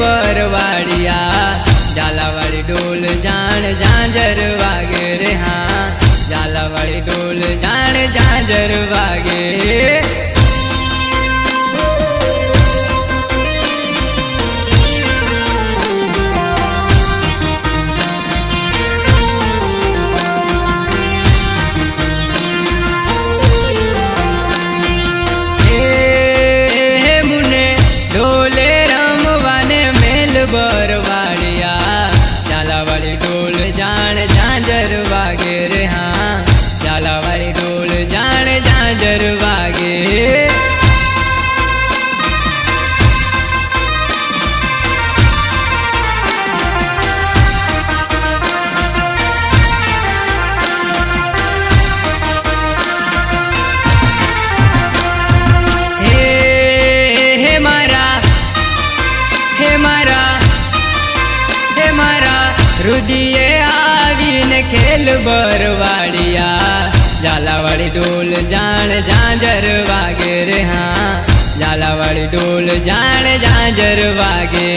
बरवाड़िया झालावाड़ी डोल जान झांझर वागे रे हाँ झालावाड़ी डोल जान झांझर वागे। बरवाड़िया झालावाड़ी डोल जान झांझर वागे रे हाँ झालावाड़ी डोल जान झांझर वागे। हे मारा रुदिये आवीने खेल बरवाड़िया झालावाड़ी डोल जान झांझर वागे रे हाँ झालावाड़ी डोल जान झांझर वागे।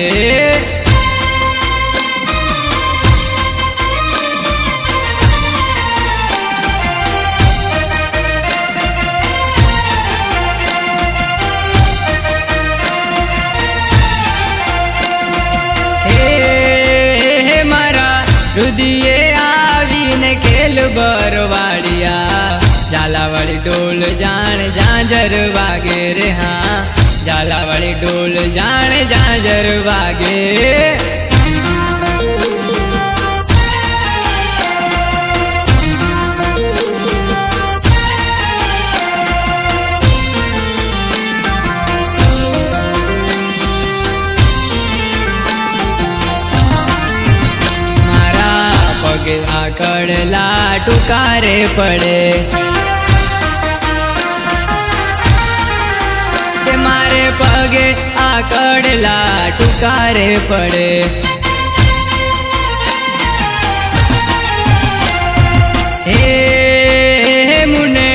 रुदिये आवीने खेल बरवाड़िया झालावाड़ी डोल जान झांझर वागे रे हाँ झालावाड़ी डोल जान झांझर वागे। पगे आकड़ला टुकारे पड़े मारे पगे आकड़ला टुकारे पड़े। हे मुने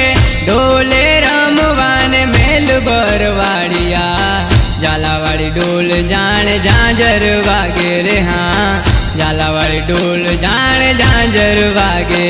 डोले रमवान मेल बरवाड़िया झालावाड़ी डोल जान झांझर वागे रे हाँ झालावाड़ी डोल जान झांझर वागे।